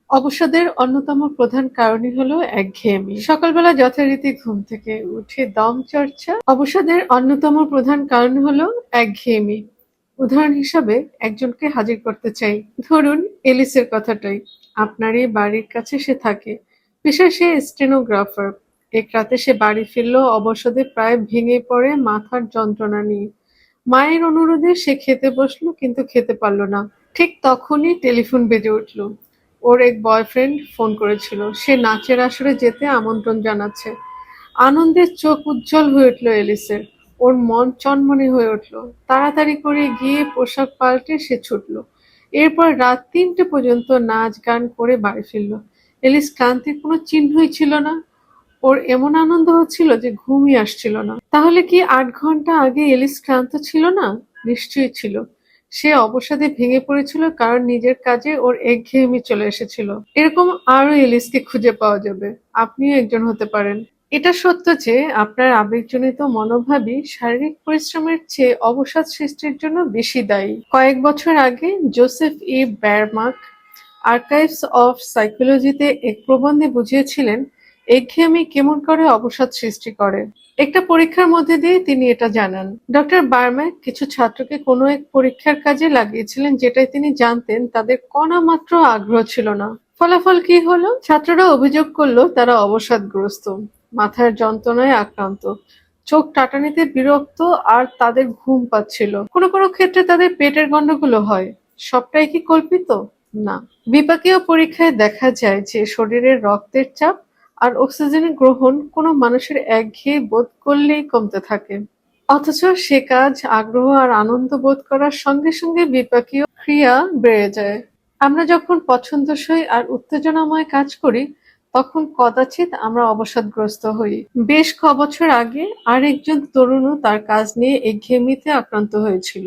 অবসাদের অন্যতম প্রধান কারণই হলো একঘেয়েমি। সকালবেলা যথারীতি ঘুম থেকে উঠে দম চর্চা। অবসাদের অন্যতম প্রধান কারণ হলো একঘেয়েমি। উদাহরণ হিসাবে একজনকে হাজির করতে চাই। ধরুন এলিসের কথাটাই। আপনারই বাড়ির কাছে সে থাকে। পেশায় সে স্টেনোগ্রাফার। এক রাতে সে বাড়ি ফিরল অবসাদে প্রায় ভেঙে পড়ে মাথার যন্ত্রণা নিয়ে। মায়ের অনুরোধে সে খেতে বসলো কিন্তু খেতে পারল না। ঠিক তখনই টেলিফোন বেজে উঠল। ওর এক বয়ফ্রেন্ড ফোন করেছিল। সে নাচের আসরে যেতে আমন্ত্রণ জানাচ্ছে। আনন্দে চোখ উজ্জ্বল হয়ে উঠল এলিসের। ওর মন চনমনে হয়ে উঠল। তাড়াতাড়ি করে গিয়ে পোশাক পাল্টে সে ছুটল। এরপর রাত ৩টে পর্যন্ত নাচ গান করে বাড়ি ফিরল। এলিস ক্লান্তির কোনো চিহ্নই ছিল না। ওর এমন আনন্দ হচ্ছিল যে ঘুমই আসছিল না। তাহলে কি ৮ ঘন্টা আগে এলিস ক্লান্ত ছিল না? নিশ্চয়ই ছিল। সে অবসাদে ভেঙে পড়েছিল কারণ নিজের কাজে ওর একঘেয়েমি চলে এসেছিল। এরকম আরো এলিসকে খুঁজে পাওয়া যাবে। আপনিও একজন হতে পারেন। এটা সত্য যে আপনার আবেগজনিত মনোভাবই শারীরিক পরিশ্রমের চেয়ে অবসাদ সৃষ্টির জন্য বেশি দায়ী। কয়েক বছর আগে জোসেফ ই ব্যারমাক আর্কাইভস অফ সাইকোলজিতে এক প্রবন্ধে বুঝিয়েছিলেন একঘেয়েমি কেমন করে অবসাদ সৃষ্টি করে। একটা পরীক্ষার মধ্যে দিয়ে তিনি এটা জানান। ডক্টর বার্ম্যাক কিছু ছাত্রকে কোনো এক পরীক্ষার কাজে লাগিয়েছিলেন যেটায় তিনি জানতেন তাদের কণামাত্র আগ্রহ ছিল না। ফলাফল কি হলো? ছাত্ররা অভিযোগ করলো তারা অবসাদগ্রস্ত, মাথার যন্ত্রণায় আক্রান্ত, চোখ টাটানিতে বিরক্ত আর তাদের ঘুম পাচ্ছিল। কোনো কোনো ক্ষেত্রে তাদের পেটের গন্ডগোলও হয়। সবটাই কি কল্পিত? না। বিপাকীয় পরীক্ষায় দেখা যায় যে শরীরের রক্তের চাপ আর অক্সিজেনের গ্রহণ কোনো মানুষের একঘেয়ে বোধ করলেই কমতে থাকে। অথচ সে কাজ আগ্রহ আর আনন্দ বোধ করার সঙ্গে সঙ্গে বিপাকীয় ক্রিয়া বেড়ে যায়। আমরা যখন পছন্দসই আর উত্তেজনাময় কাজ করি তখন কদাচিৎ আমরা অবসাদগ্রস্ত হই। বেশ কবছর আগে আরেকজন তরুণও তার কাজ নিয়ে একঘেয়েমিতে আক্রান্ত হয়েছিল।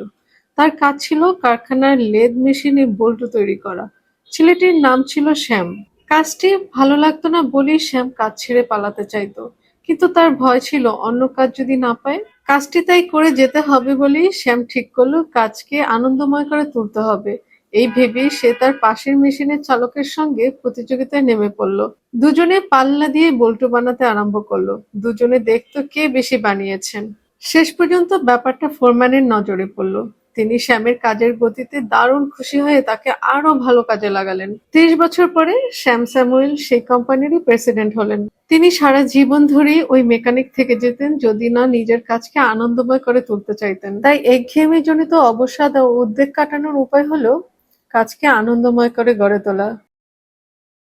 তার কাজ ছিল কারখানার লেদ মেশিনে বল্টু তৈরি করা। ছেলেটির নাম ছিল শ্যাম। কাজটি ভালো লাগতো না বলেই শ্যাম কাজ ছেড়ে পালাতে চাইতো। কিন্তু তার ভয় ছিল অন্য কাজ যদি না পায়। কাজটি তাই করে যেতে হবে বলেই শ্যাম ঠিক করলো কাজকে আনন্দময় করে তুলতে হবে। এই ভেবেই সে তার পাশের মেশিনের চালকের সঙ্গে প্রতিযোগিতায় নেমে পড়ল। দুজনে পাল্লা দিয়ে বল্টু বানাতে আরম্ভ করলো। দুজনে দেখতো কে বেশি বানিয়েছেন। শেষ পর্যন্ত ব্যাপারটা ফোরম্যানের নজরে পড়ল। তিনি শ্যামের কাজের গতিতে দারুণ খুশি হয়ে তাকে আরো ভালো কাজে লাগালেন। ৩০ বছর পরে শ্যাম স্যামুয়েল সেই কোম্পানিরই প্রেসিডেন্ট হলেন। তিনি সারা জীবন ধরেই ওই মেকানিক থেকে যেতেন যদি না নিজের কাজকে আনন্দময় করে তুলতে চাইতেন। তাই একঘেয়েমি জনিত অবসাদ ও উদ্বেগ কাটানোর উপায় হলো কাজকে আনন্দময় করে গড়ে তোলা।